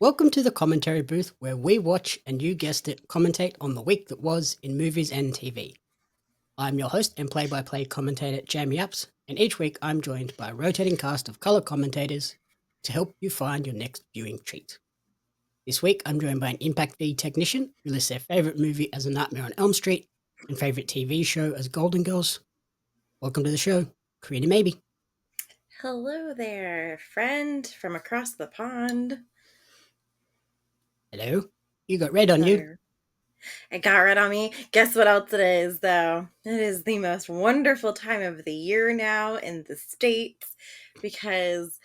Welcome to the commentary booth where we watch and you guessed it, commentate on the week that was in movies and TV. I'm your host and play-by-play commentator Jamie Apps, and each week I'm joined by a rotating cast of colour commentators to help you find your next viewing treat. This week I'm joined by an Impact V technician who lists their favourite movie as A Nightmare on Elm Street and favourite TV show as Golden Girls. Welcome to the show, Corrina Mabey. Hello there, friend from across the pond. Hello. You got red on you. I got red on me. Guess what else it is, though? It is the most wonderful time of the year now in the States because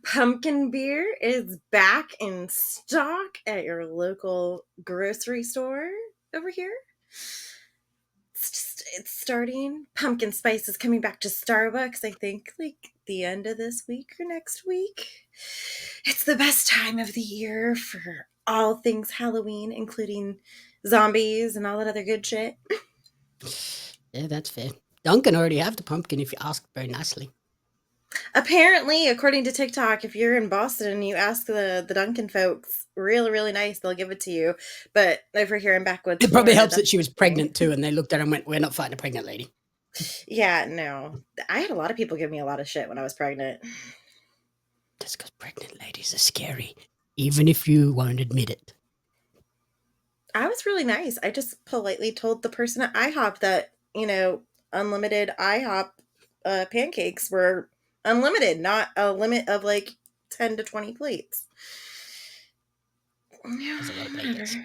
pumpkin beer is back in stock at your local grocery store over here. It's starting. Pumpkin spice is coming back to Starbucks, I think, like the end of this week or next week. It's the best time of the year for all things Halloween, including zombies and all that other good shit. Yeah, that's fair. Duncan already have the pumpkin if you ask very nicely. Apparently, according to TikTok, if you're in Boston and you ask the Duncan folks really, really nice, they'll give it to you. But over here in backwoods, It probably Florida, helps that she was pregnant too, and they looked at her and went, "We're not fighting a pregnant lady." Yeah, no. I had a lot of people give me a lot of shit when I was pregnant. That's because pregnant ladies are scary, even if you won't admit it. I was really nice. I just politely told the person at IHOP that, unlimited IHOP pancakes were unlimited, not a limit of like 10 to 20 plates. That's a lot of plates.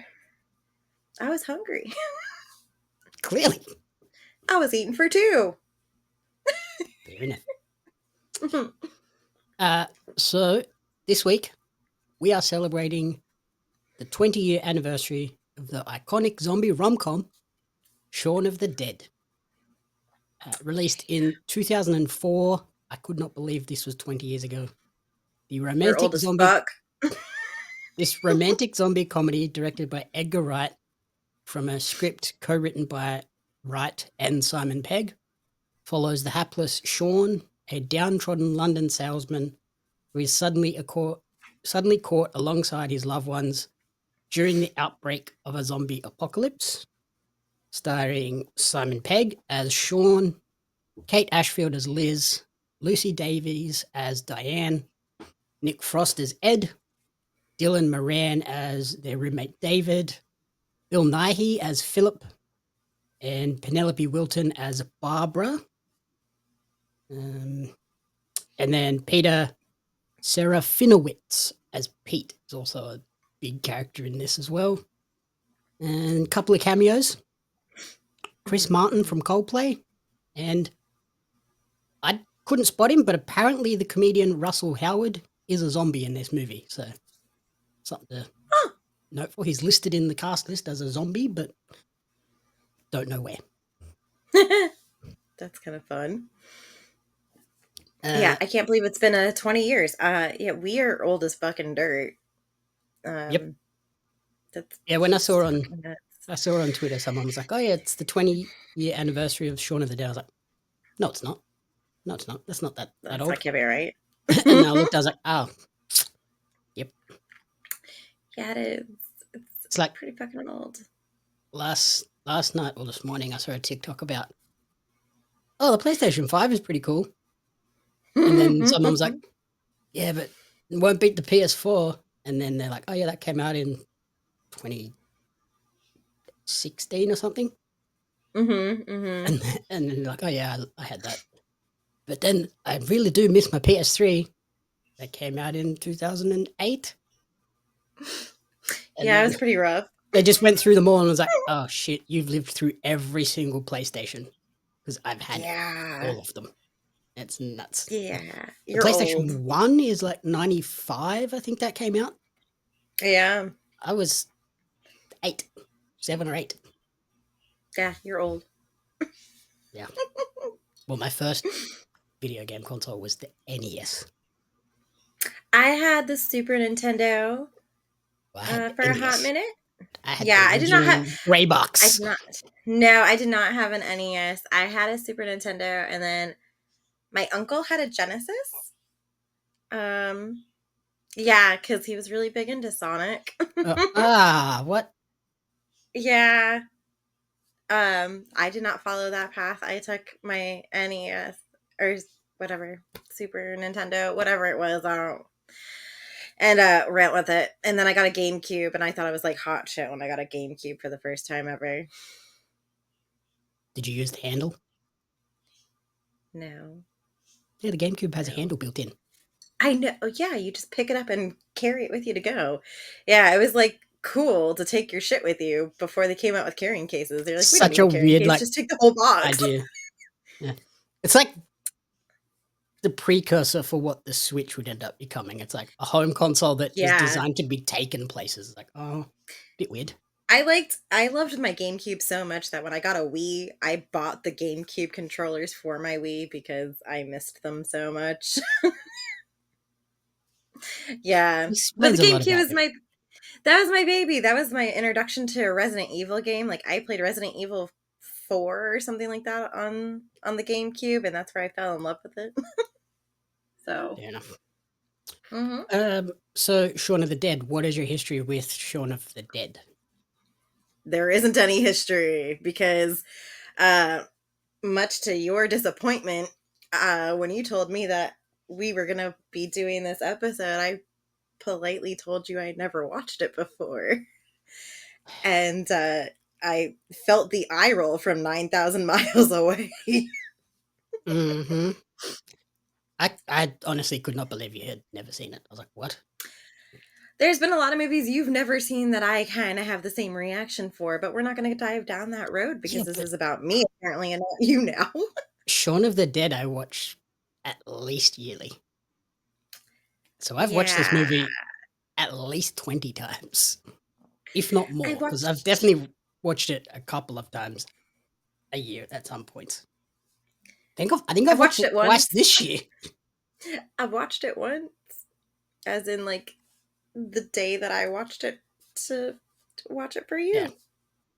I was hungry. Clearly. I was eating for two. Fair enough. So this week we are celebrating the 20-year anniversary of the iconic zombie rom-com Shaun of the Dead. Released in 2004. I could not believe this was 20 years ago. The romantic old as zombie. Fuck. This romantic zombie comedy directed by Edgar Wright from a script co-written by Wright and Simon Pegg follows the hapless Shaun, a downtrodden London salesman who is suddenly caught alongside his loved ones during the outbreak of a zombie apocalypse. Starring Simon Pegg as Shaun, Kate Ashfield as Liz, Lucy Davies as Diane, Nick Frost as Ed, Dylan Moran as their roommate David, Bill Nighy as Philip, and Penelope Wilton as Barbara. And then Peter Serafinowicz as Pete is also a big character in this as well. And a couple of cameos. Chris Martin from Coldplay. And I couldn't spot him, but apparently the comedian Russell Howard is a zombie in this movie. So something to note for. He's listed in the cast list as a zombie, but don't know where. That's kind of fun. Yeah, I can't believe it's been 20 years. Yeah, we are old as fucking dirt. Yep. That's when I saw on Twitter, someone was like, "Oh yeah, it's the 20-year anniversary of Shaun of the Dead." I was like, "No, it's not. No, it's not. That's not that old." That can't be right. And I looked, I was like, "Oh, yep." Yeah, it is. It's like pretty fucking old. Last night or this morning, I saw a TikTok about, "Oh, the PlayStation 5 is pretty cool," and then someone was like, "Yeah, but it won't beat the PS4." And then they're like, "Oh yeah, that came out in 2016 or something." And then they're like, "Oh yeah, I had that." But then I really do miss my PS3 that came out in 2008. Yeah, it was pretty rough. They just went through them all and was like, "Oh shit, you've lived through every single PlayStation because I've had all of them." It's nuts. Yeah, the PlayStation 1 is like 95, I think that came out. Yeah, I was 7 or 8. Yeah, you're old. Yeah. Well, my first video game console was the NES. I had the Super Nintendo for a hot minute. I did not have gray box. I did not have an NES. I had a Super Nintendo, and then my uncle had a Genesis. Yeah, because he was really big into Sonic. What? Yeah. I did not follow that path. I took my NES or whatever, Super Nintendo, whatever it was, I don't, and ran with it. And then I got a GameCube, and I thought it was like hot shit when I got a GameCube for the first time ever. Did you use the handle? No, Yeah, the GameCube has a no. handle built in. I know. Oh, yeah, you just pick it up and carry it with you to go. Yeah, it was like cool to take your shit with you before they came out with carrying cases. They're like, we don't Such need a a carrying weird case, like just take the whole box. idea. Yeah. It's like the precursor for what the Switch would end up becoming. It's like a home console that is Yeah. designed to be taken places. Like, oh, bit weird. I loved my GameCube so much that when I got a Wii, I bought the GameCube controllers for my Wii because I missed them so much. Yeah. But the Explains a lot GameCube about is you. my that was my baby. That was my introduction to a Resident Evil game. Like I played Resident Evil 4 or something like that on the GameCube, and that's where I fell in love with it. So, Fair enough. mhm. So Shaun of the Dead, what is your history with Shaun of the Dead? There isn't any history because uh much to your disappointment, when you told me that we were going to be doing this episode, I politely told you I'd never watched it before. And I felt the eye roll from 9,000 miles away. Mm-hmm. I honestly could not believe you had never seen it. I was like, what? There's been a lot of movies you've never seen that I kind of have the same reaction for, but we're not going to dive down that road Yeah, because this but is about me apparently and not you now. Shaun of the Dead I watch at least yearly. So I've watched this Yeah. movie at least 20 times, if not I more, because I've watched definitely watched it a couple of times a year at some points. I think I've I've watched watched it it twice once. this year. I've watched it once, as in like the day that I watched it to, to watch it for Yeah. you.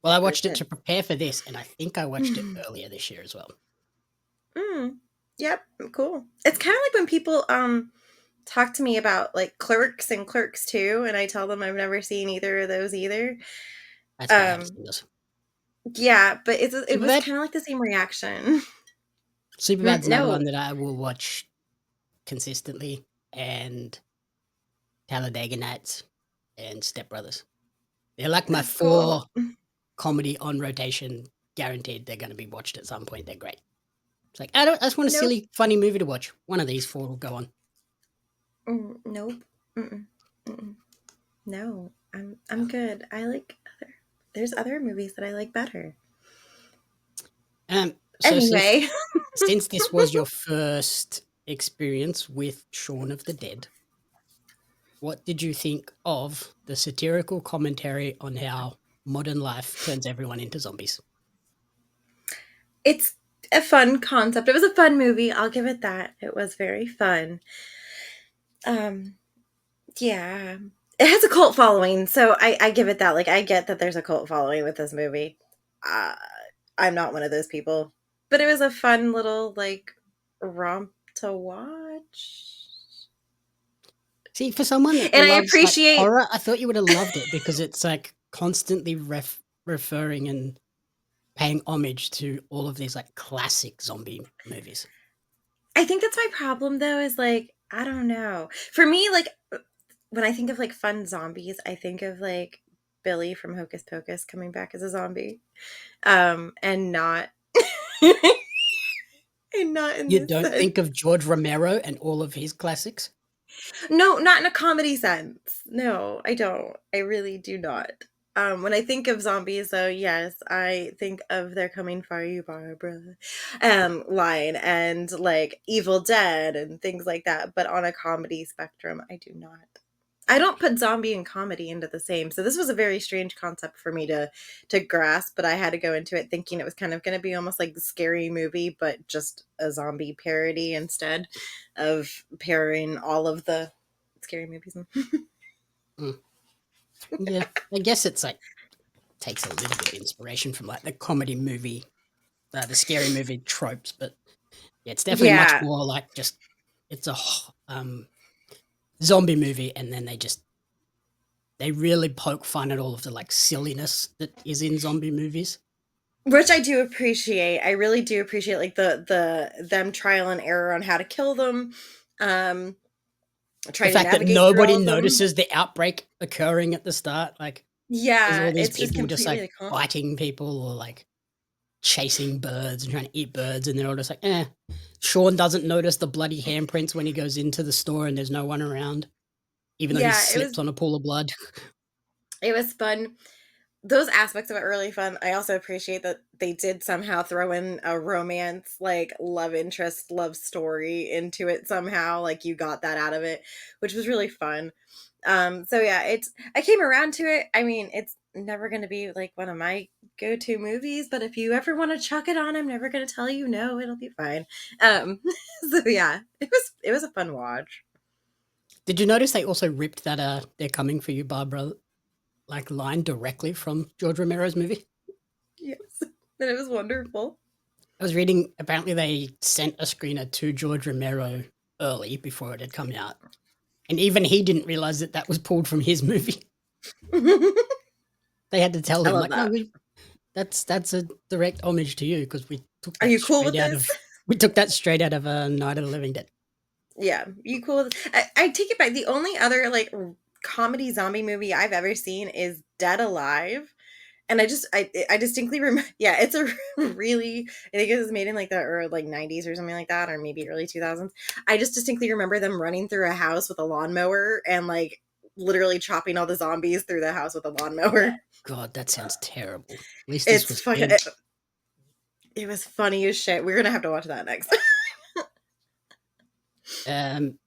Well, I So I watched it did. to prepare for this, and I think I watched it earlier this year as well. Mm. Yep, cool. It's kind of like when people talk to me about like Clerks and Clerks 2, and I tell them I've never seen either of those either. That's why I have Um seen this. yeah, but it was Superbad? kind of like the same reaction. Superbad's another No, one that I will watch consistently, and Talladega Nights and Step Brothers. They're like my that's cool. 4 comedy on rotation, guaranteed they're going to be watched at some point. They're great. It's like, I just want a Nope. silly, funny movie to watch. One of these 4 will go on. Nope. Mm-mm. Mm-mm. No, I'm good. I like there's other movies that I like better. So Anyway, since this was your first experience with Shaun of the Dead, what did you think of the satirical commentary on how modern life turns everyone into zombies? it's a fun concept. It was a fun movie. I'll give it that. It was very fun. Um, yeah. It has a cult following, so I give it that. Like, I get that there's a cult following with this movie. Uh, I'm not one of those people. But it was a fun little, like, romp to watch. See, for someone that And I loves like appreciate, horror, I thought you would have loved it because it's like constantly referring and paying homage to all of these like classic zombie movies. I think that's my problem, though, is like, I don't know. For me, like, when I think of like fun zombies, I think of like Billy from Hocus Pocus coming back as a zombie. And not and not in You this don't sense. think of George Romero and all of his classics? No, not in a comedy sense. No, I don't. I really do not. When I think of zombies, though, yes, I think of "They're coming for you, Barbara," line and like Evil Dead and things like that. But on a comedy spectrum, I do not. I don't put zombie and comedy into the same. So this was a very strange concept for me to grasp, but I had to go into it thinking it was kind of going to be almost like the Scary Movie, but just a zombie parody instead of pairing all of the scary movies. Mm. Yeah, I guess it's like takes a little bit of inspiration from like the comedy movie, the scary movie tropes, but yeah, it's definitely much Yeah, more like just it's zombie movie, and then they really poke fun at all of the like silliness that is in zombie movies. Which I do appreciate. I really do appreciate like the them trial and error on how to kill them. Um The trying to fact that navigate through nobody all of them. notices the outbreak occurring at the start, like there's Yeah, all these it's just people just completely like like, huh? biting people or like chasing birds and trying to eat birds, and they're all just like, eh. Shaun doesn't notice the bloody handprints when he goes into the store and there's no one around, even though he Yeah, slipped on a pool of blood. it was fun. Those aspects of it were really fun. I also appreciate that they did somehow throw in a romance, like love interest, love story into it somehow. Like you got that out of it, which was really fun. So yeah, it's I came around to it. I mean, it's never gonna be like one of my go-to movies, but if you ever want to chuck it on, I'm never gonna tell you no, it'll be fine. Um, so yeah, it was a fun watch. Did you notice they also ripped that "They're Coming for You, Barbara" like line directly from George Romero's movie? Yes, and it was wonderful. I was reading, apparently they sent a screener to George Romero early before it had come out, and even he didn't realize that that was pulled from his movie. I They had to tell him, love like, "No, that. that's a direct homage to you because Are you cool with this? we took that straight out of Night of the Living Dead." Yeah, you cool with I take it back. The only other like comedy zombie movie I've ever seen is Dead Alive. And I distinctly remember, yeah, it's a really, I think it was made in like the early like 90s or something like that, or maybe early 2000s. I just distinctly remember them running through a house with a lawnmower and like literally chopping all the zombies through the house with a lawnmower. God, that sounds terrible. At least this It's was fucking, good. it was funny as shit. We're gonna have to watch that next. Um,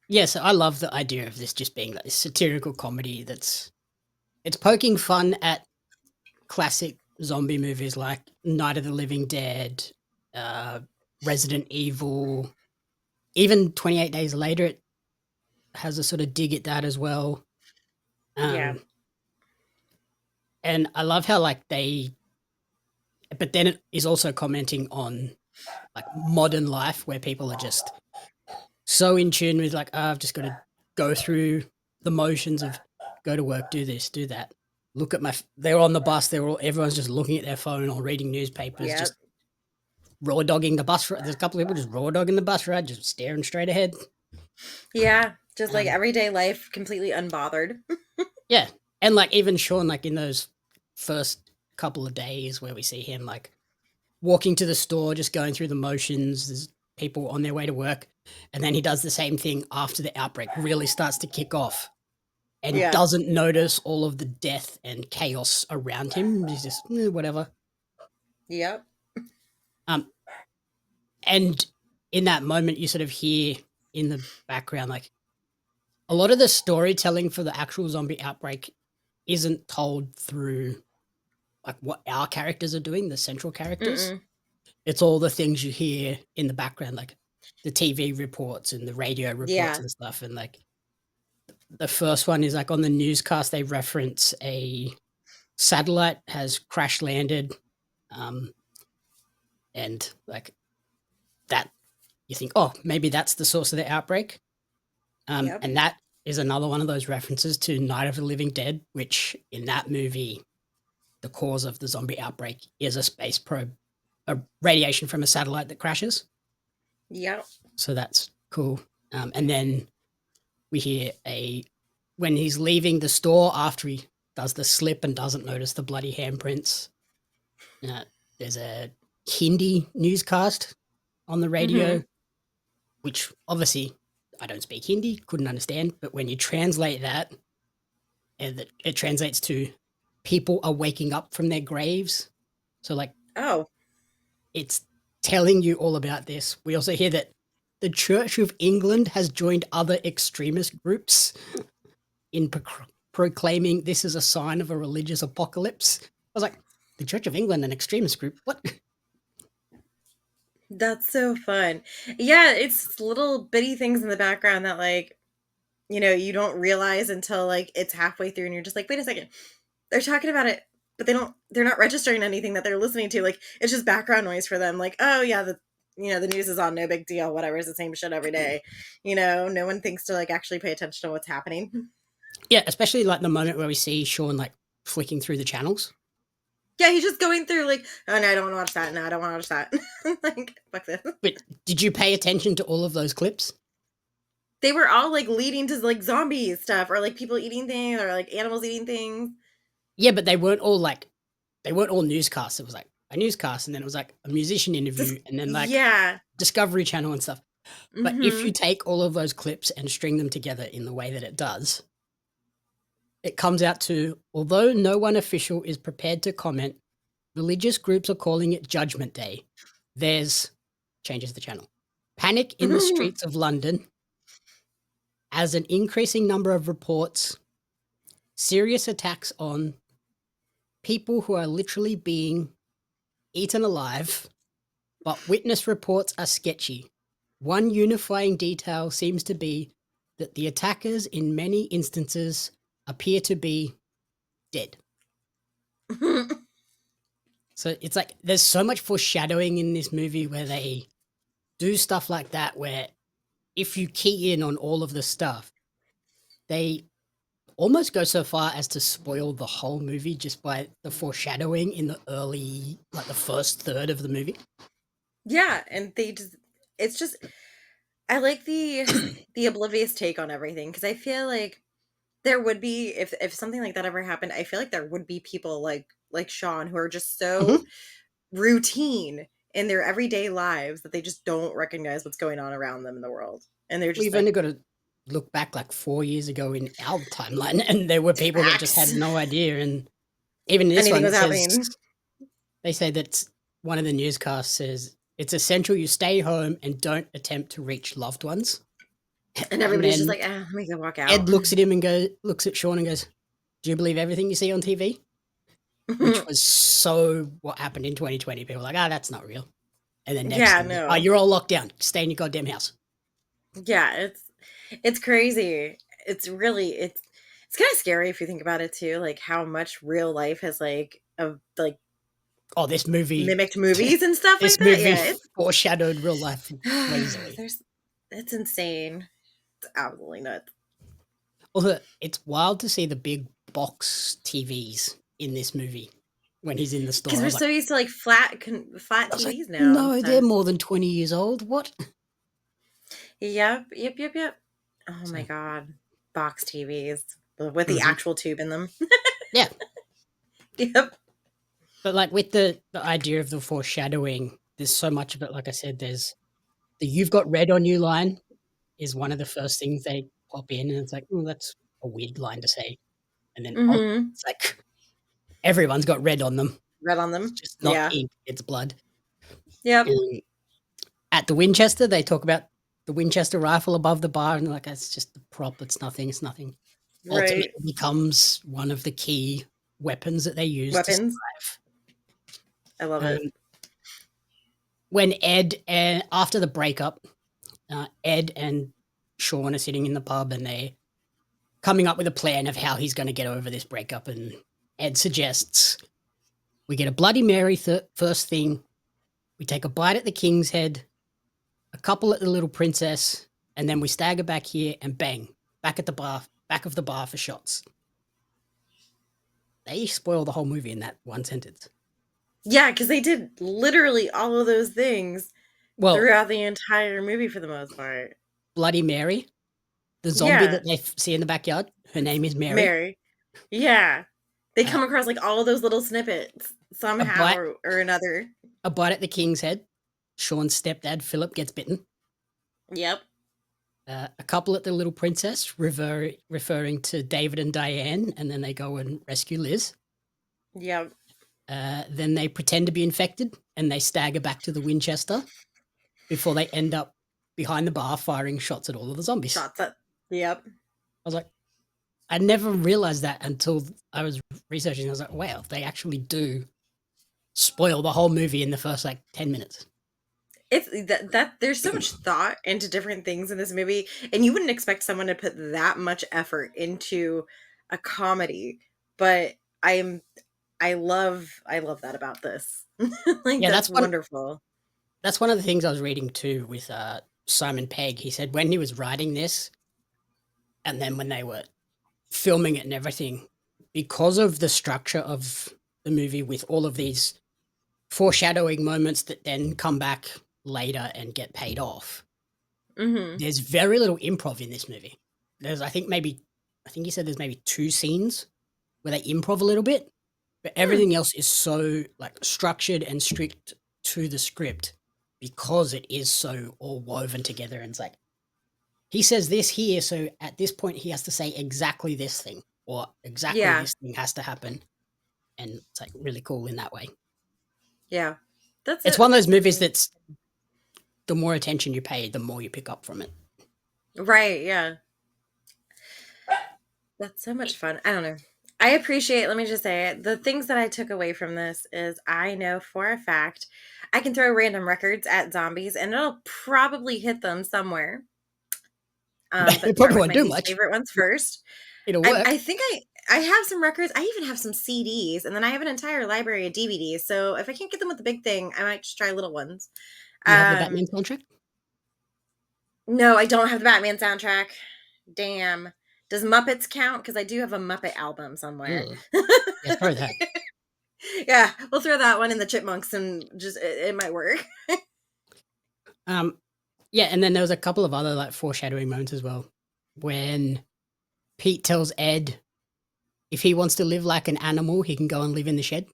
yeah, so I love the idea of this just being like this satirical comedy it's poking fun at classic zombie movies like Night of the Living Dead, uh, Resident Evil, even 28 Days Later. It has a sort of dig at that as well. Yeah. Um, and I love how like but then it is also commenting on like modern life where people are just so in tune with like, oh, I've just got to go through the motions of go to work, do this, do that. Look at they're on the bus. Everyone's just looking at their phone or reading newspapers, Yeah. just raw dogging the bus. There's a couple of people just raw dogging the bus ride, just staring straight ahead. Yeah. Just like Um, everyday life, completely unbothered. yeah, and like even Shaun, like in those first couple of days where we see him like walking to the store, just going through the motions. There's people on their way to work, and then he does the same thing after the outbreak really starts to kick off, and Yeah. doesn't notice all of the death and chaos around him. He's just whatever. Yep. Um, and in that moment, you sort of hear in the background like a lot of the storytelling for the actual zombie outbreak isn't told through like what our characters are doing, the central characters. Mm-mm. It's all the things you hear in the background, like the TV reports and the radio reports Yeah. and stuff. And like the first one is like on the newscast, they reference a satellite has crash landed. Um, and like that, you think, oh, maybe that's the source of the outbreak. Yep. And that is another one of those references to Night of the Living Dead, which in that movie, the cause of the zombie outbreak is a space probe, a radiation from a satellite that crashes. Yep. So that's cool. And then we hear when he's leaving the store after he does the slip and doesn't notice the bloody handprints. Uh, there's a Hindi newscast on the Mm-hmm. radio, which obviously I don't speak Hindi, couldn't understand. But when you translate that, it translates to people are waking up from their graves. So like Oh. it's telling you all about this. We also hear that the Church of England has joined other extremist groups in proclaiming this is a sign of a religious apocalypse. I was like, the Church of England, an extremist group? What? That's so fun. Yeah, it's little bitty things in the background that like, you don't realize until like it's halfway through and you're just like, wait a second. They're talking about it, but they're not registering anything that they're listening to. Like it's just background noise for them. Like, oh yeah, the news is on, no big deal, whatever, it's the same shit every day. No one thinks to like actually pay attention to what's happening. Yeah, especially like the moment where we see Shaun like flicking through the channels. Yeah, he's just going through like, oh no, I don't want to watch that. No, I don't want to watch that. Like, fuck this. But did you pay attention to all of those clips? They were all like leading to like zombie stuff or like people eating things or like animals eating things. Yeah, but they weren't all newscasts. It was like a newscast, and then it was like a musician Just interview, and then like yeah. Discovery Channel and stuff. But if Mm-hmm. you take all of those clips and string them together in the way that it does, it comes out to, although no one official is prepared to comment, religious groups are calling it Judgment Day. There's changes the channel. Panic in the streets of London as an increasing number of reports, serious attacks on people who are literally being eaten alive, but witness reports are sketchy. One unifying detail seems to be that the attackers in many instances appear to be dead. So it's like there's so much foreshadowing in this movie where they do stuff like that, where if you key in on all of the stuff, they almost go so far as to spoil the whole movie just by the foreshadowing in the early, like the first third of the movie. Yeah, and it's just I like the oblivious take on everything because I feel like there would be if something like that ever happened, I feel like there would be people like Shaun who are just so Mhm. routine in their everyday lives that they just don't recognize what's going on around them in the world. And they're just We've only like, got to look back like 4 years ago in our timeline, and there were people that just facts. had no idea. And even in this Anything one, was it says happening. they say that one of the newscasts says it's essential you stay home and don't attempt to reach loved ones. And And everybody's just then like, let me go walk Ed out. looks at him and looks at Shaun and goes, "Do you believe everything you see on TV?" Which was so what happened in 2020. People were like, that's not real. And then next Yeah, thing, no. you're all locked down. Stay in your goddamn house. Yeah, it's crazy. It's kind of scary if you think about it too, like how much real life has like Oh, this movie, mimicked movies and stuff this like that. movie Yeah, foreshadowed real life crazily. it's insane. It's absolutely nuts. Although it's wild to see the big box TVs in this movie when he's in the store. Because we're so used to like flat I was like, TVs now and no, they're stuff. more than 20 years old. What? Yep, yep, yep, yep. Oh my So, god, box TVs with the mhm. actual tube in them. Yeah. Yep. But like with the idea of the foreshadowing, there's so much of it. Like I said, there's the "you've got red on you" line is one of the first things they pop in, and it's like, that's a weird line to say. And then Mm-hmm. it's like everyone's got red on them. Red on It's them. just not Yeah. ink; it's blood. Yep. And at the Winchester, they talk about the Winchester rifle above the bar, and like it's just a prop. It's nothing. It's nothing. Ultimately, Right. becomes one of the key weapons that they use to Weapons. survive. I love it. Um, when Ed and after the breakup, Ed and Shaun are sitting in the pub, and they coming up with a plan of how he's going to get over this breakup. And Ed suggests we get a Bloody Mary first thing, we take a bite at the King's Head, a couple at the Little Princess, and then we stagger back here and bang, back at the bar, back of the bar for shots. They spoil the whole movie in that one sentence. Yeah, because they did literally all of those things Well, throughout the entire movie for the most part. Bloody Mary, the zombie Yeah, that they see in the backyard, her it's name is Mary. Mary. Yeah, they Uh, come across like all of those little snippets a somehow bite, or another. a bite at the King's Head. Sean's stepdad Philip gets bitten. Yep. A couple at the Little Princess, referring to David and Diane, and then they go and rescue Liz. Yep. Then they pretend to be infected, and they stagger back to the Winchester before they end up behind the bar firing shots at all of the zombies. Shots at. Yep. I was like, I never realized that until I was researching. I was like, wow, they actually do spoil the whole movie in the first 10 minutes. It's that there's so much thought into different things in this movie, and you wouldn't expect someone to put that much effort into a comedy, but I love that about this. Like Yeah, that's wonderful. That's one of the things I was reading too with Simon Pegg. He said when he was writing this, and then when they were filming it and everything, because of the structure of the movie with all of these foreshadowing moments that then come back later and get paid off, Mhm. there's very little improv in this movie. There's, I think he said there's maybe 2 scenes where they improv a little bit, but Hmm. everything else is so, like, structured and strict to the script because it is so all woven together, and it's like, he says this here, so at this point he has to say exactly this thing, or exactly Yeah. this thing has to happen, and it's, like, really cool in that way. Yeah. It's one of those that's movies amazing. that's the more attention you pay, the more you pick up from it. Right, yeah. That's so much fun. I don't know. I appreciate, let me just say it, the things that I took away from this is I know for a fact I can throw random records at zombies and it'll probably hit them somewhere. It But start probably with won't my do least much. favorite ones first. It'll I work. think I have some records. I even have some CDs, and then I have an entire library of DVDs. So if I can't get them with the big thing, I might just try little ones. You have the Batman Um, soundtrack? no, I don't have the Batman soundtrack. Damn. Does Muppets count? Because I do have a Muppet album somewhere. Ugh. Yeah, throw that. Yeah, we'll throw that one in the Chipmunks, and just it might work. Um, yeah, and then there was a couple of other, like, foreshadowing moments as well. When Pete tells Ed if he wants to live like an animal, he can go and live in the shed.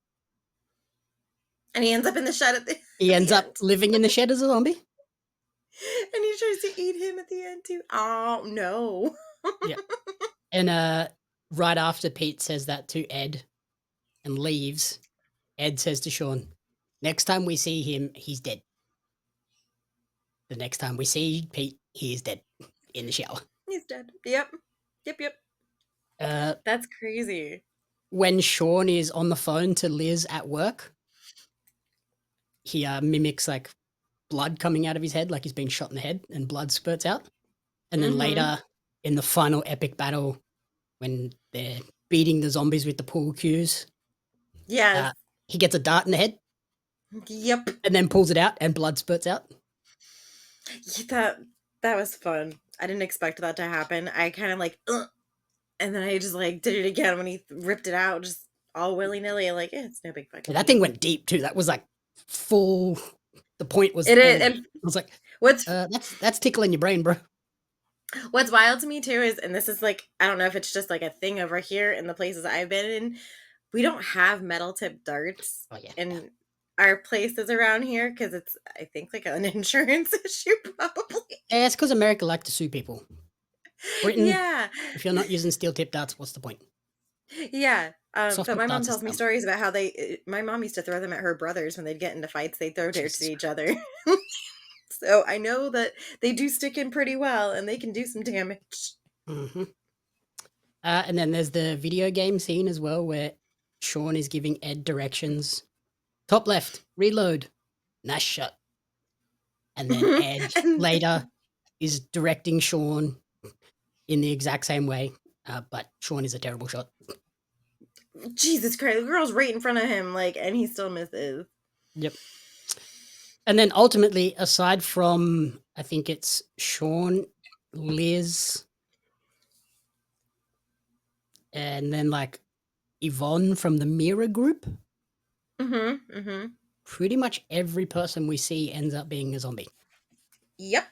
And he ends up in the shed at the He at ends the up end, living in the shed as a zombie. and he tries to eat him at the end too. Oh no! Yeah. And right after Pete says that to Ed and leaves, Ed says to Shaun, "Next time we see him, he's dead. The next time we see Pete, he is dead in the shower." He's dead. Yep. Yep. Yep. Uh, That's crazy. when Shaun is on the phone to Liz at work, he mimics, like, blood coming out of his head, like he's been shot in the head and blood spurts out. And then Mhm. later in the final epic battle, when they're beating the zombies with the pool cues, Yes. uh, he gets a dart in the head Yep. and then pulls it out and blood spurts out. That that was fun. I didn't expect that to happen. I kind of like, "Ugh," and then I just like did it again when he ripped it out, just all willy nilly. Like, it's no big Yeah, fucking that thing deal. went deep too. That was like full. The point was It all is, there. and I was like, what's that's tickling your brain, bro. what's wild to me too is, and this is like, I don't know if it's just like a thing over here in the places I've been in, we don't have metal tip darts Oh yeah, yeah. in our places around here because it's, I think, like an insurance issue probably. Yeah, it's because America like to sue people. Britain, Yeah. if you're not using steel tip darts, what's the point? Yeah, Soft but tip my mom darts is tells me dumb. stories about how my mom used to throw them at her brothers when they'd get into fights, they'd throw darts at Jesus each Christ. other. So, I know that they do stick in pretty well, and they can do some damage. Hmm. And then there's the video game scene as well, where Shaun is giving Ed directions. Top left, reload, nice shot. And then Ed And later is directing Shaun in the exact same way, but Shaun is a terrible shot. Jesus Christ, the girl's right in front of him, like, and he still misses. Yep. And then ultimately, aside from, I think it's Shaun, Liz, and then, like, Yvonne from the Mirror Group, Mhm, mhm. pretty much every person we see ends up being a zombie. Yep,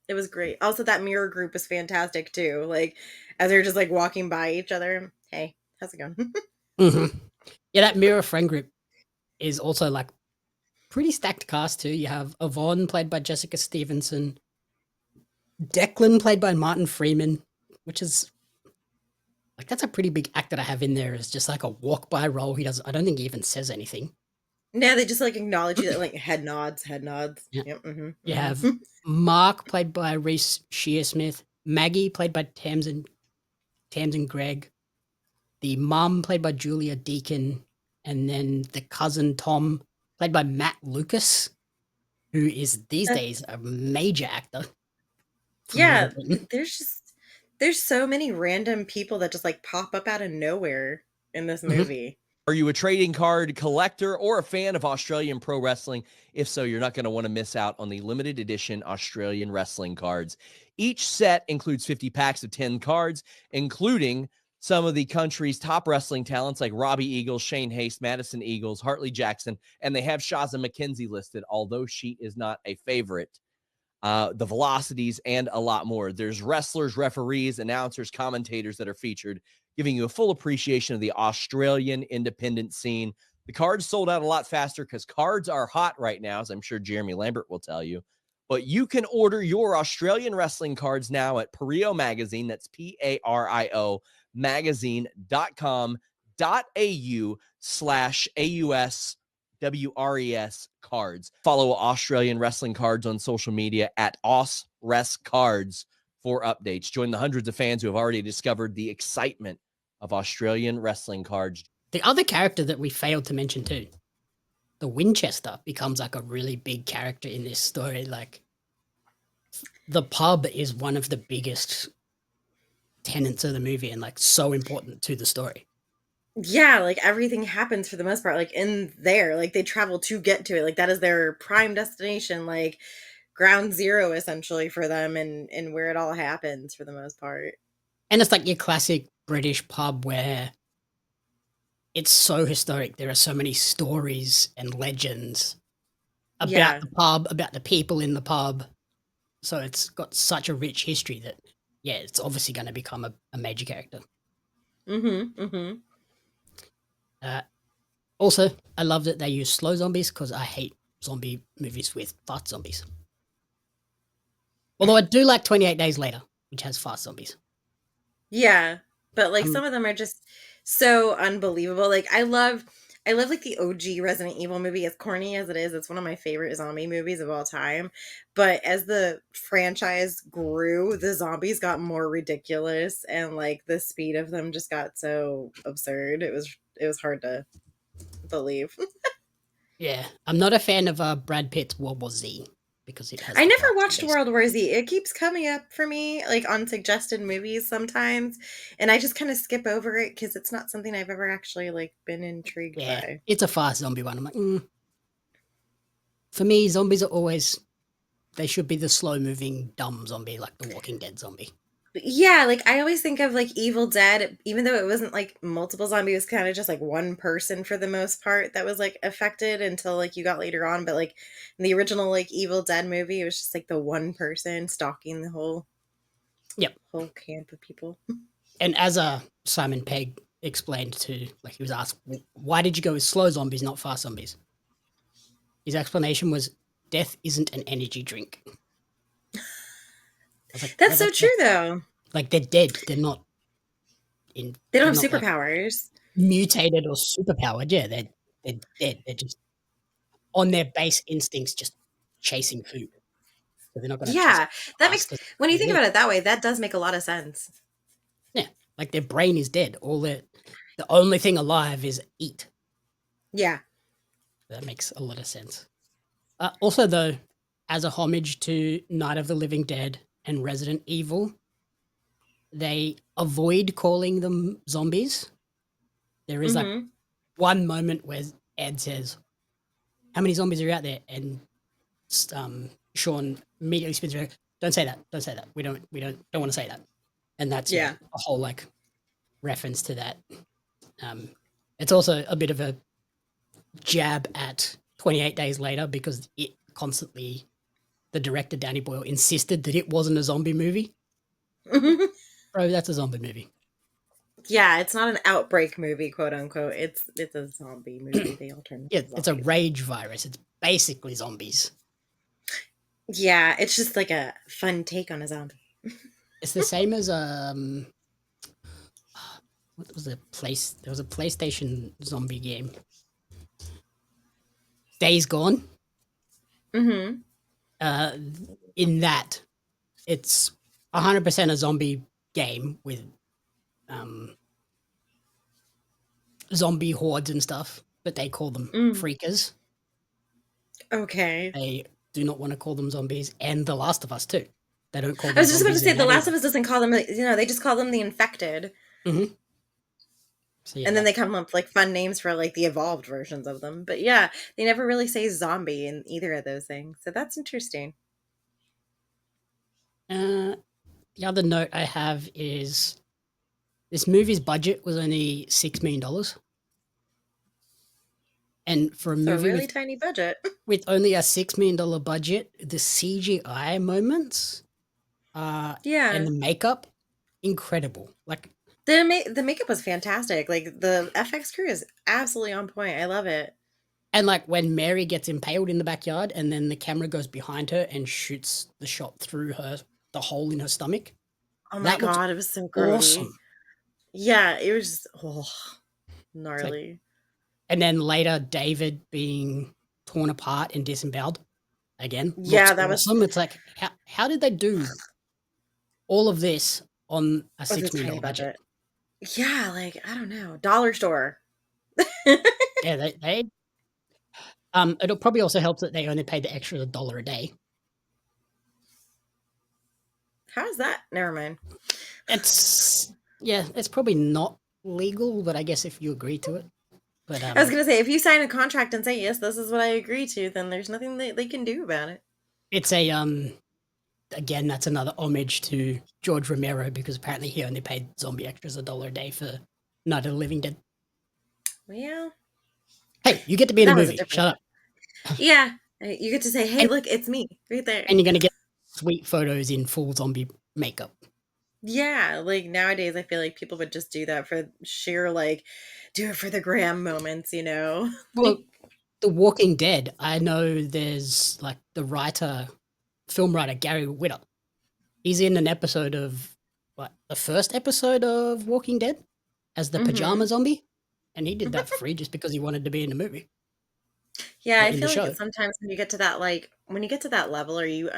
it was great. Also, that mirror group was fantastic too, like, as they're just, like, walking by each other, "Hey, how's it going?" Hmm. Yeah, that Mirror friend group is also, like, pretty stacked cast too. You have Yvonne, played by Jessica Stevenson, Declan, played by Martin Freeman, which is, like, that's a pretty big actor to have in there as just like a walk by role. He doesn't, I don't think he even says anything. Yeah, they just, like, acknowledge you, that, like, head nods, head nods. Yeah. Yep, mhm, You have mhm. Mark, played by Reese Shearsmith, Maggie, played by Tamsin Gregg, the mum, played by Julia Deakin, and then the cousin Tom, played by Matt Lucas, who is these days a major actor from Little Yeah, Britain. there's so many random people that just, like, pop up out of nowhere in this Mhm. movie. Are you a trading card collector or a fan of Australian pro wrestling? If so, you're not going to want to miss out on the limited edition Australian wrestling cards. Each set includes 50 packs of 10 cards, including some of the country's top wrestling talents like Robbie Eagles, Shane Haste, Madison Eagles, Hartley Jackson, and they have Shaza McKenzie listed, although she is not a favorite. The velocities, and a lot more. There's wrestlers, referees, announcers, commentators that are featured, giving you a full appreciation of the Australian independent scene. The cards sold out a lot faster because cards are hot right now, as I'm sure Jeremy Lambert will tell you. But you can order your Australian wrestling cards now at Pario Magazine. That's PARIO magazine.com.au/AUS WRES cards. Follow Australian Wrestling Cards on social media at AusResCards for updates. Join the hundreds of fans who have already discovered the excitement of Australian wrestling cards. The other character that we failed to mention too, the Winchester, becomes like a really big character in this story. Like, the pub is one of the biggest tenets of the movie and like so important to the story. Yeah, like everything happens for the most part, like in there, like they travel to get to it. Like that is their prime destination, like ground zero essentially for them and where it all happens for the most part. And it's like your classic British pub where it's so historic. There are so many stories and legends about Yeah. the pub, about the people in the pub. So it's got such a rich history that, yeah, it's obviously going to become a major character. Also, I love that they use slow zombies because I hate zombie movies with fast zombies. Although I do like 28 Days Later, which has fast zombies. Yeah, but like some of them are just so unbelievable. Like I love like the OG Resident Evil movie, as corny as it is. It's one of my favorite zombie movies of all time. But as the franchise grew, the zombies got more ridiculous and like the speed of them just got so absurd. It was hard to believe. Yeah, I'm not a fan of Brad Pitt's World War Z because it has. I the never fast watched zombies. World War Z. It keeps coming up for me like on suggested movies sometimes, and I just kind of skip over it because it's not something I've ever actually like been intrigued Yeah, by. it's a fast zombie one. I'm like, For me, zombies are always, they should be the slow moving dumb zombie like the Walking Dead zombie. Yeah, like I always think of like Evil Dead, even though it wasn't like multiple zombies, it was kind of just like one person for the most part that was like affected until like you got later on. But like in the original like Evil Dead movie, it was just like the one person stalking the whole camp of people. And as Simon Pegg explained to, like, he was asked, why did you go with slow zombies, not fast zombies? His explanation was, death isn't an energy drink. Like, that's so true, though. Like, they're dead. They're not in. They don't have superpowers. Like, mutated or superpowered. Yeah, they're dead. They're just on their base instincts, just chasing food. So they're not going to. Yeah, that makes. When you think about it that way, that does make a lot of sense. Yeah, like their brain is dead. The only thing alive is eat. Yeah, that makes a lot of sense. Also, though, as a homage to Night of the Living Dead and Resident Evil, they avoid calling them zombies. There is like one moment where Ed says, "How many zombies are out there?" And Shaun immediately spins around. Don't say that. Don't say that. We don't want to say that. And that's a whole like reference to that. It's also a bit of a jab at 28 Days Later because it constantly, the director Danny Boyle insisted that it wasn't a zombie movie. Bro, that's a zombie movie. Yeah, it's not an outbreak movie, quote unquote. It's a zombie movie. They all turn. Yeah, it's a rage virus. It's basically zombies. Yeah, it's just like a fun take on a zombie. It's the same as what was the place? There was a PlayStation zombie game. Days Gone. In that, it's 100% a zombie game with zombie hordes and stuff, but they call them freakers. Okay. They do not want to call them zombies, and The Last of Us too. They don't call them. I was just about to say The Last of Us doesn't call them. They just call them the infected. So yeah, And then they come up with like fun names for like the evolved versions of them. But yeah, they never really say zombie in either of those things. So that's interesting. the other note I have is this movie's budget was only $6 million. And for a So a movie really tiny budget. with only a $6 million budget, the CGI moments and Yeah. the makeup, incredible. Like, The makeup was fantastic. Like the FX crew is absolutely on point. I love it. and like when Mary gets impaled in the backyard and then the camera goes behind her and shoots the shot through the hole in her stomach, Oh my that looks god, it was so grody. awesome. Yeah, it was just It's like, gnarly. and then later, David being torn apart and disemboweled again looks Yeah, that was awesome. It's like, how did they do all of this on a was a $6 tiny million budget? budget. Yeah, like I don't know, dollar store. Yeah, they it'll probably also help that they only paid the extra $1 a day. How's that? Never mind. It's probably not legal, but I guess if you agree to it. But I was gonna say, if you sign a contract and say yes, this is what I agree to, then there's nothing they can do about it. it's a again, that's another homage to George Romero because apparently he only paid zombie extras $1 a day for Night of the Living Dead. Yeah, Hey, you get to be in a that was a movie. different. Shut up. Yeah, you get to say, "Hey, And, look, it's me right there." and you're gonna get sweet photos in full zombie makeup. Yeah, like nowadays, I feel like people would just do that for sheer like, do it for the gram moments, you know? Well, The Walking Dead, I know there's like the film writer Gary Whitta. He's in an episode of the first episode of Walking Dead as the pajama zombie, and he did that for free just because he wanted to be in the movie Yeah, or I in the feel like show. sometimes when you get to that when you get to that level, or you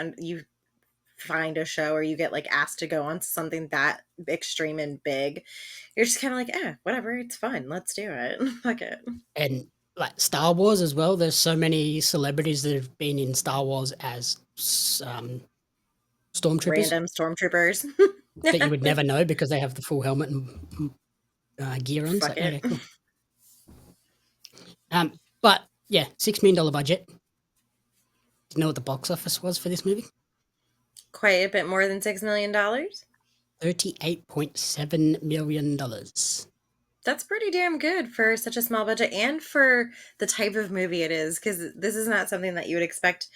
find a show, or you get like asked to go on to something that extreme and big, you're just kind of like, whatever, it's fun, let's do it. Fuck it. And like Star Wars as well, there's so many celebrities that have been in Star Wars as stormtroopers Random stormtroopers. that you would never know because they have the full helmet and gear on. Fuck So, it. okay, cool. But yeah, $6 million budget. Do you know what the box office was for this movie? Quite a bit more than $6 million. $38.7 million. That's pretty damn good for such a small budget and for the type of movie it is, because this is not something that you would expect,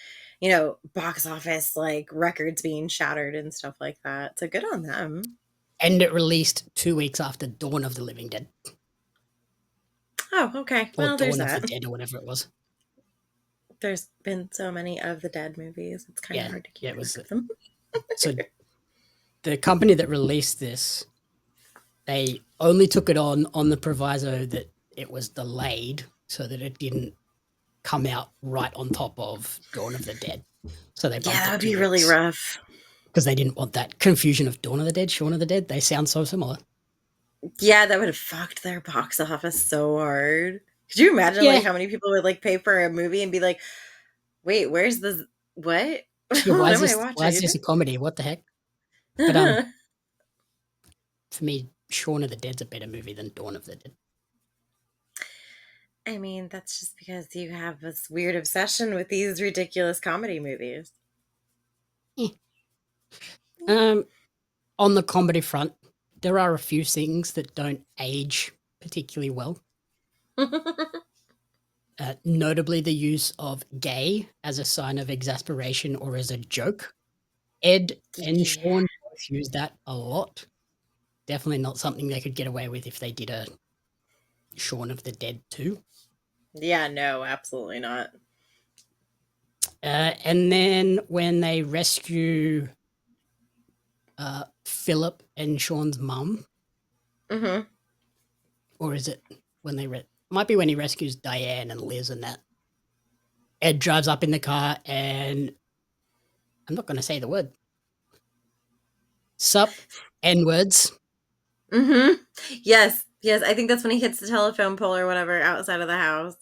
box office like records being shattered and stuff like that. So good on them. And it released 2 weeks after Dawn of the Living Dead. Oh, okay. Or Well, there's Dawn of that. the Dead or whatever it was. There's been so many of the Dead movies. It's kind of hard to keep track of them. So the company that released this, they only took it on the proviso that it was delayed so that it didn't come out right on top of Dawn of the Dead. So they bumped that it would 2 be really weeks rough. because they didn't want that confusion of Dawn of the Dead, Shaun of the Dead. They sound so similar. Yeah, that would have fucked their box office so hard. Could you imagine like how many people would like pay for a movie and be like, "Wait, where's this? What? Yeah, What am I watching? Why is this a comedy? What the heck?" But for me, Shaun of the Dead's a better movie than Dawn of the Dead. I mean, that's just because you have this weird obsession with these ridiculous comedy movies. On the comedy front, there are a few things that don't age particularly well. Notably, the use of gay as a sign of exasperation or as a joke. Ed and Shaun both use that a lot. Definitely not something they could get away with if they did a Shaun of the Dead 2. Yeah, no, absolutely not. And then when they rescue Philip and Shaun's mum, or is it when they might be when he rescues Diane and Liz and that. Ed drives up in the car and I'm not going to say the word. Sup, N-words. Yes. I think that's when he hits the telephone pole or whatever outside of the house.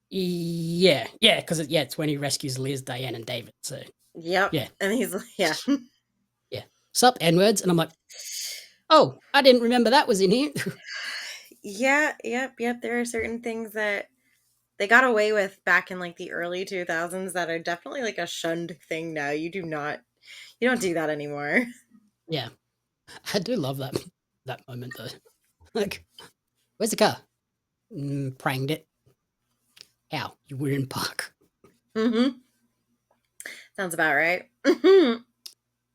Yeah, because it's when he rescues Liz, Diane, and David. So yep. Yeah, and he's yeah. Sup, N-words, and I'm like, oh, I didn't remember that was in here. Yeah, yep. There are certain things that they got away with back in like the early 2000s that are definitely like a shunned thing now. You don't do that anymore. Yeah, I do love that moment though. Like, where's the car? Pranged it. How? You were in park. Hmm. Sounds about right.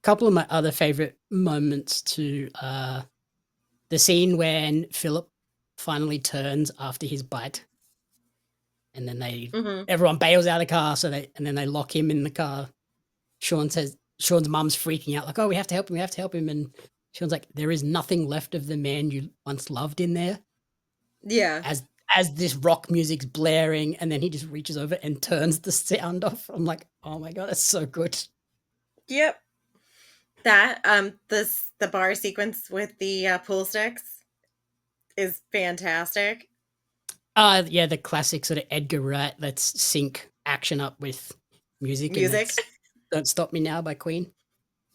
Couple of my other favorite moments to the scene when Philip finally turns after his bite, and then Hmm. everyone bails out of the car, and then they lock him in the car. Sean's mum's freaking out, like, "Oh, we have to help him, we have to help him," and Sean's like, "There is nothing left of the man you once loved in there." Yeah. As this rock music's blaring, and then he just reaches over and turns the sound off. I'm like, "Oh my god, that's so good." Yep. That the bar sequence with the pool sticks is fantastic. Yeah, the classic sort of Edgar Wright, let's sync action up with music, and Music. that's "Don't Stop Me Now" by Queen.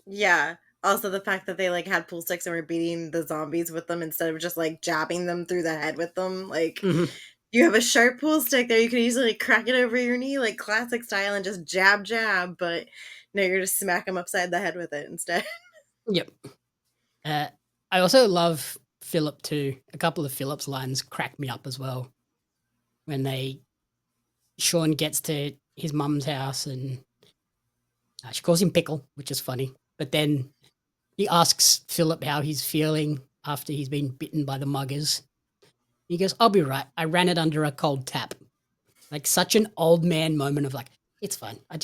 Yeah. Also the fact that they like had pool sticks and were beating the zombies with them instead of just like jabbing them through the head with them. Like Mhm. you have a sharp pool stick there, you could easily like, crack it over your knee like classic style and just jab, but no, you're just smack them upside the head with it instead. Yep. Uh, I also love Philip too. A couple of Philip's lines crack me up as well. When Sean gets to his mum's house, and she calls him Pickle, which is funny. But then he asks Philip how he's feeling after he's been bitten by the muggers. He goes, "I'll be right. I ran it under a cold tap." Like, such an old man moment of like, "It's fine. I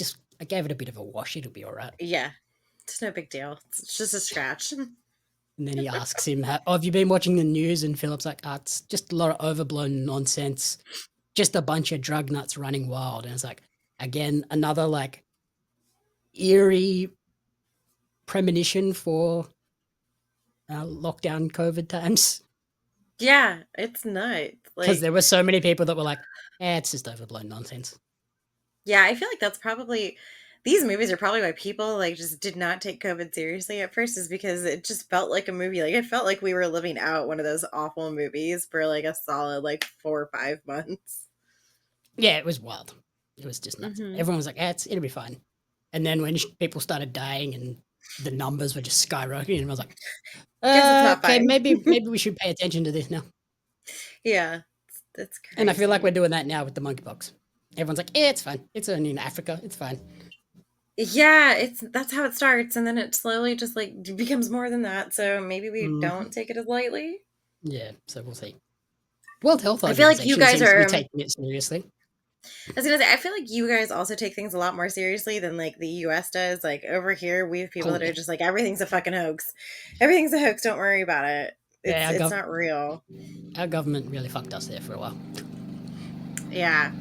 gave it a bit of a wash. It'll be all right." Yeah. It's no big deal. It's just a scratch. And then he asks him, "Oh, have you been watching the news?" And Philip's like, "It's just a lot of overblown nonsense. Just a bunch of drug nuts running wild." And it's like, again, another like eerie premonition for lockdown COVID times. Yeah, it's nuts. Because Like, there were so many people that were like, it's just overblown nonsense. yeah, I feel like that's probably these movies are probably why people like just did not take COVID seriously at first is because it just felt like a movie. Like it felt like we were living out one of those awful movies for like a solid like 4 or 5 months. Yeah, it was wild. It was just nuts. Hmm. Everyone was like, it'll be fine. And then when people started dying and the numbers were just skyrocketing, and I was like, Guess it's not okay, fine. maybe we should pay attention to this now. Yeah, that's And I feel like we're crazy. doing that now with the monkeypox. Everyone's like, it's fine. It's only in Africa. It's fine. Yeah, it's that's how it starts, and then it slowly just like becomes more than that. So maybe we Mhm. don't take it as lightly. Yeah, so we'll see. World Health I feel like you Organization guys seems to are. be taking it seriously. I was gonna say, I feel like you guys also take things a lot more seriously than like the US does. Like over here, we have people Oh, that are yeah. just like everything's a fucking hoax. Everything's a hoax. Don't worry about it. Yeah, It's not real. our government really fucked us there for a while. Yeah.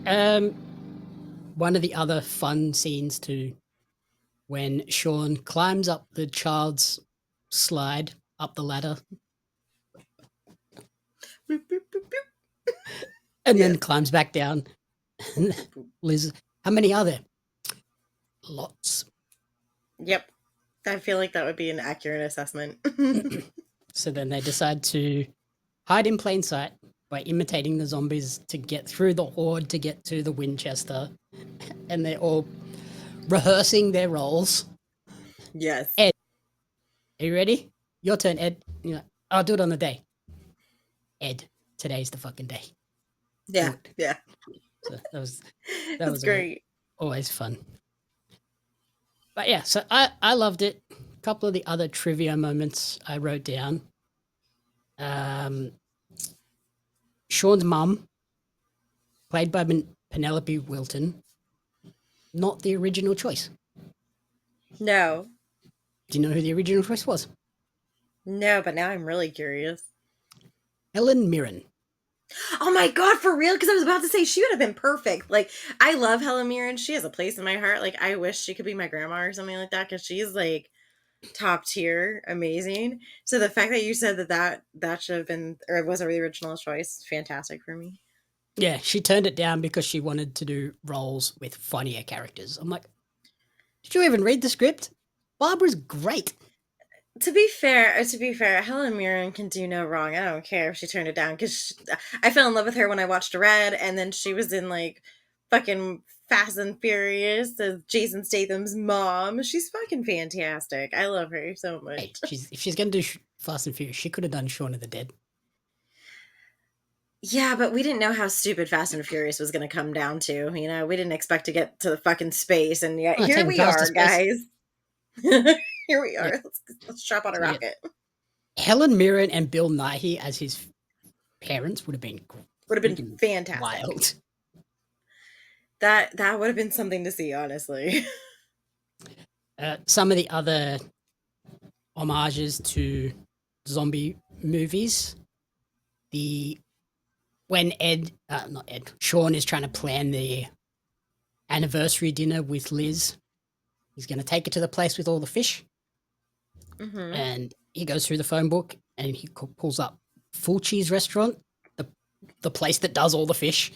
Um, One of the other fun scenes too, when Shaun climbs up the child's slide up the ladder Boop, boop, boop, boop. and then Yes. climbs back down. Liz, how many are there? Lots. Yep. I feel like that would be an accurate assessment. So then they decide to hide in plain sight by imitating the zombies to get through the horde to get to the Winchester. And they're all rehearsing their roles. Yes. Ed, are you ready? Your turn, Ed. You're like, I'll do it on the day. Ed, today's the fucking day. Yeah. Do it. Yeah. So that That's was great. always fun. But yeah, so I loved it. A couple of the other trivia moments I wrote down. Sean's mum, played by Penelope Wilton, not the original choice. No. Do you know who the original choice was? No, but now I'm really curious. Helen Mirren. Oh my god, for real? Because I was about to say she would have been perfect. Like, I love Helen Mirren. She has a place in my heart. Like, I wish she could be my grandma or something like that because she's like top tier, amazing. So the fact that you said that should have been or was the original choice, fantastic for me. Yeah, she turned it down because she wanted to do roles with funnier characters. I'm like, did you even read the script? Barbara's great. To be fair, Helen Mirren can do no wrong. I don't care if she turned it down because I fell in love with her when I watched Red, and then she was in like fucking Fast and Furious as Jason Statham's mom. She's fucking fantastic. I love her so much. Hey, if she's gonna do Fast and Furious, she could have done Shaun of the Dead. Yeah, but we didn't know how stupid Fast and Furious was going to come down to. You know, we didn't expect to get to the fucking space, and yet Oh, here taking we cars to are, space. guys. Here we are. Yeah. Let's strap on a So, yeah. rocket. Helen Mirren and Bill Nighy as his parents would have been Been fantastic. wild. That would have been something to see, honestly. Some of the other homages to zombie movies, when Shaun is trying to plan the anniversary dinner with Liz, he's going to take her to the place with all the fish, and he goes through the phone book and he pulls up Fulci's restaurant, the place that does all the fish.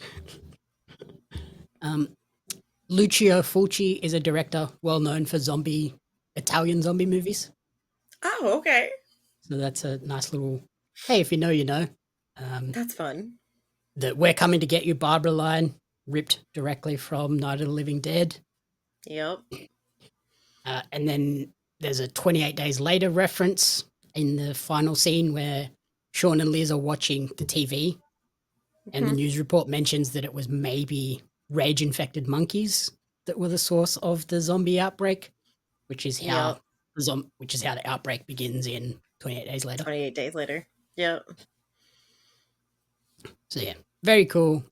Lucio Fulci is a director well known for Italian zombie movies. Oh, okay. So that's a nice little, hey, if you know, you know. That's fun. The We're Coming to Get You Barbara line, ripped directly from Night of the Living Dead. Yep. And then there's a 28 Days Later reference in the final scene where Shaun and Liz are watching the TV, and the news report mentions that it was maybe rage-infected monkeys that were the source of the zombie outbreak, which is how the outbreak begins in 28 Days Later. 28 Days Later. Yep. So yeah, very cool.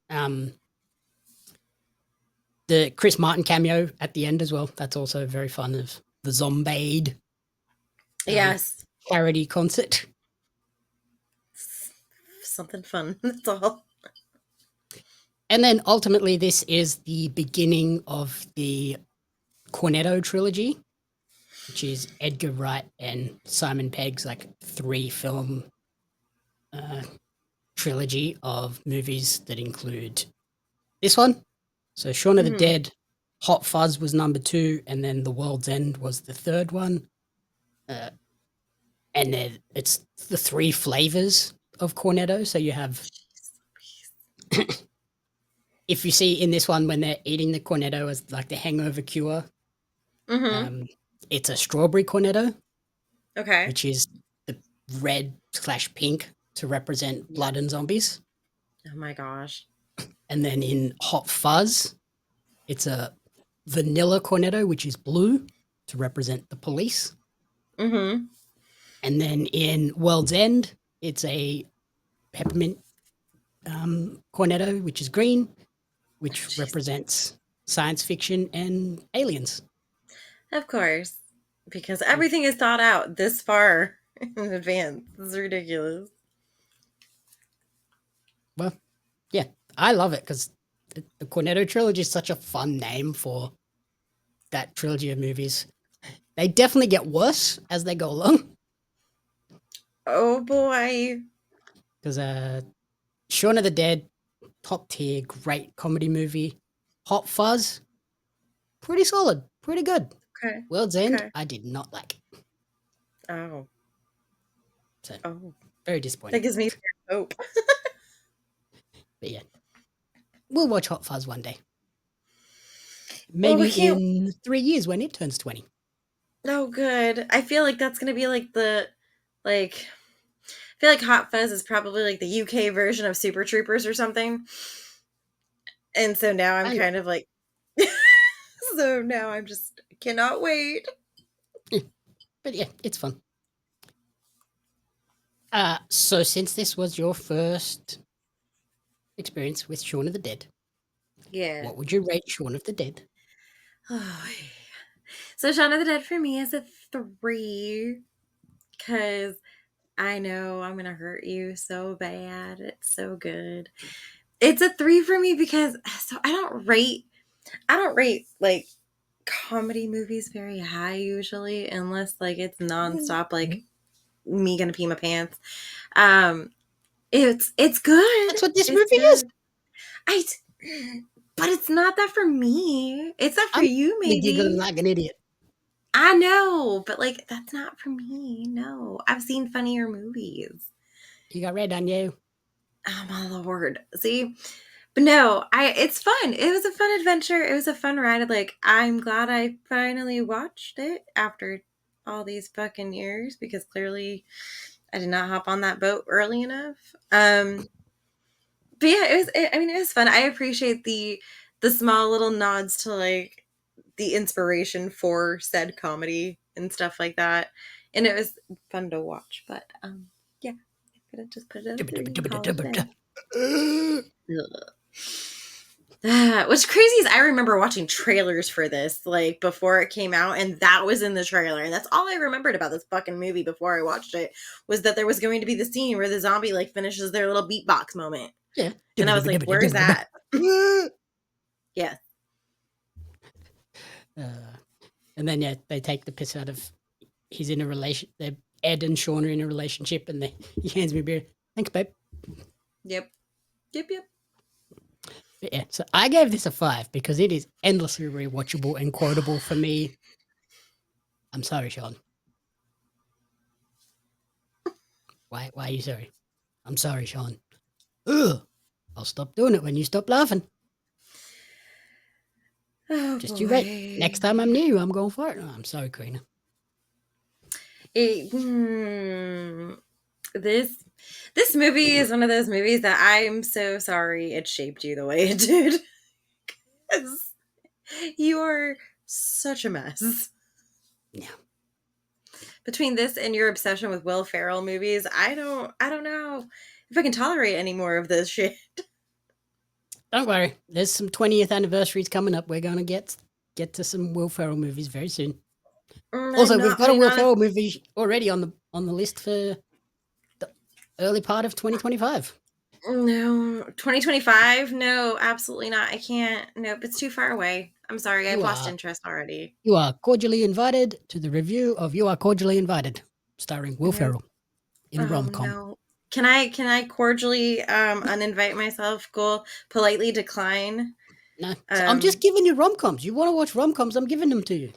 The Chris Martin cameo at the end as well. That's also very fun of the Zombaid. Yes. Charity concert. Something fun. That's all. And then ultimately this is the beginning of the Cornetto trilogy, which is Edgar Wright and Simon Pegg's like 3-film trilogy of movies that include this one. So Shaun of the Dead, Hot Fuzz was number 2, and then The World's End was the third one. And then it's the 3 flavors of Cornetto. So you have, if you see in this one when they're eating the Cornetto as like the hangover cure, it's a strawberry Cornetto. Okay. Which is the red/pink to represent blood and zombies. Oh my gosh. And then in Hot Fuzz, it's a vanilla Cornetto, which is blue to represent the police. And then in World's End, it's a peppermint Cornetto, which is green, which represents science fiction and aliens. Of course. Because everything is thought out this far in advance. It's ridiculous. Well, yeah, I love it because the Cornetto trilogy is such a fun name for that trilogy of movies. They definitely get worse as they go along. Oh boy. Because Shaun of the Dead, top tier, great comedy movie. Hot Fuzz, pretty solid, pretty good. Okay. World's End, I did not like it. Oh. So, very disappointing. That gives me hope. But yeah, we'll watch Hot Fuzz one day. Maybe in 3 years when it turns 20. Oh, good. I feel like that's going to be like I feel like Hot Fuzz is probably like the UK version of Super Troopers or something. And so now I'm kind of like, so now I'm just cannot wait. But yeah, it's fun. So since this was your first experience with Shaun of the Dead, what would you rate Shaun of the Dead? Oh, yeah. So Shaun of the Dead for me is a 3 because I know I'm gonna hurt you so bad. It's so good. It's a 3 for me because I don't rate like comedy movies very high usually unless like it's nonstop like me gonna pee my pants. It's good. That's what this movie is. But it's not that for me. It's that for you, maybe. Giggling like an idiot. I know, but like that's not for me. No, I've seen funnier movies. You got red on you. Oh my lord! See, but no, it's fun. It was a fun adventure. It was a fun ride. Like I'm glad I finally watched it after all these fucking years because clearly I did not hop on that boat early enough. But yeah, it was fun. I appreciate the small little nods to like the inspiration for said comedy and stuff like that. And it was fun to watch. But yeah, I'm gonna just put it at a 3 and call it a day. What's crazy is I remember watching trailers for this like before it came out, and that was in the trailer, and that's all I remembered about this fucking movie before I watched it was that there was going to be the scene where the zombie like finishes their little beatbox moment, Yeah. and I was like, "Where's that?" Yeah. And then yeah, they take the piss out of. He's in a relation. Ed and Shaun are in a relationship, and he hands me a beer. Thanks, babe. Yep. But yeah, so I gave this a 5 because it is endlessly rewatchable and quotable for me. I'm sorry, Shaun. Why are you sorry? I'm sorry, Shaun. Ugh. I'll stop doing it when you stop laughing. Oh, Just boy. you wait. Next time I'm near you, I'm going for it. Oh, I'm sorry, Corrina. This movie is one of those movies that I'm so sorry it shaped you the way it did. 'Cause you are such a mess. Yeah. Between this and your obsession with Will Ferrell movies, I don't know if I can tolerate any more of this shit. Don't worry. There's some 20th anniversaries coming up. We're going to get to some Will Ferrell movies very soon. Also, we've got a Will Ferrell movie already on the list for the early part of 2025. No, 2025? No, absolutely not. I can't. Nope, it's too far away. I'm sorry, I've lost interest already. You are cordially invited to the review of You Are Cordially Invited, starring Will Ferrell in a rom-com. No. Can I cordially uninvite myself? Cool. Politely decline? No, so I'm just giving you rom-coms. You want to watch rom-coms? I'm giving them to you.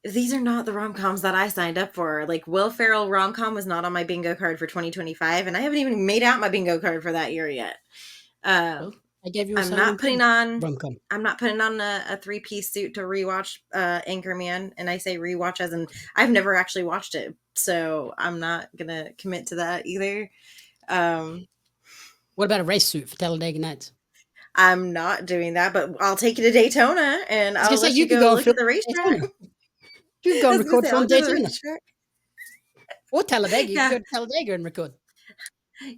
These are not the rom-coms that I signed up for. Like Will Ferrell rom-com was not on my bingo card for 2025, and I haven't even made out my bingo card for that year yet. Well, I gave you a I'm not putting on rom-com. I'm not putting on a 3-piece suit to rewatch Anchorman, and I say rewatch as in I've never actually watched it, so I'm not gonna commit to that either. What about a race suit for Talladega Nights? I'm not doing that, but I'll take you to Daytona, and I'll let you go look at the racetrack. You can go and record from Daytona. Or Talladega. You Yeah. can go to Talladega and record.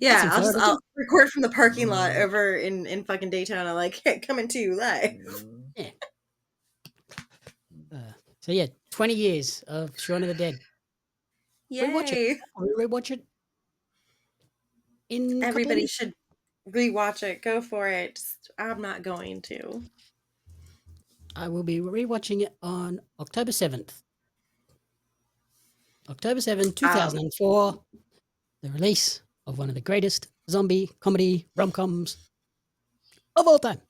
Yeah, I'll record from the parking lot over in fucking Daytona, like coming to you live. Yeah. So yeah, 20 years of Shaun of the Dead. Yay! Rewatch it. Everybody should rewatch it. Go for it. I'm not going to. I will be rewatching it on October 7th. October 7th, 2004. The release of one of the greatest zombie comedy rom-coms of all time.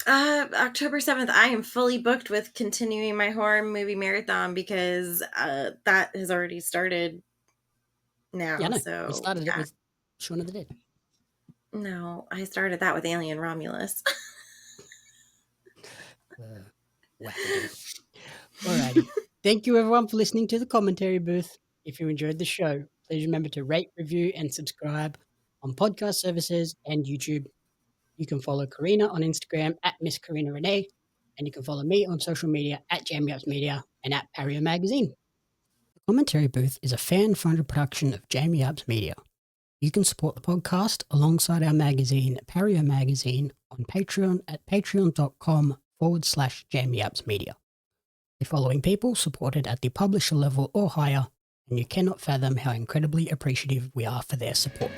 October 7th, I am fully booked with continuing my horror movie marathon because that has already started now. Yeah, no, so we started it with Shaun of the Dead. No, I started that with Alien Romulus. Alrighty. Thank you everyone for listening to the commentary booth. If you enjoyed the show, please remember to rate, review, and subscribe on podcast services and YouTube. You can follow Corrina on Instagram at Miss Corrina Renee, and you can follow me on social media at Jamie Apps Media and at Pario Magazine. The commentary booth is a fan-funded production of Jamie Apps Media. You can support the podcast alongside our magazine, Pario Magazine, on Patreon at patreon.com/Jamie Apps Media. The following people supported at the publisher level or higher, and you cannot fathom how incredibly appreciative we are for their support.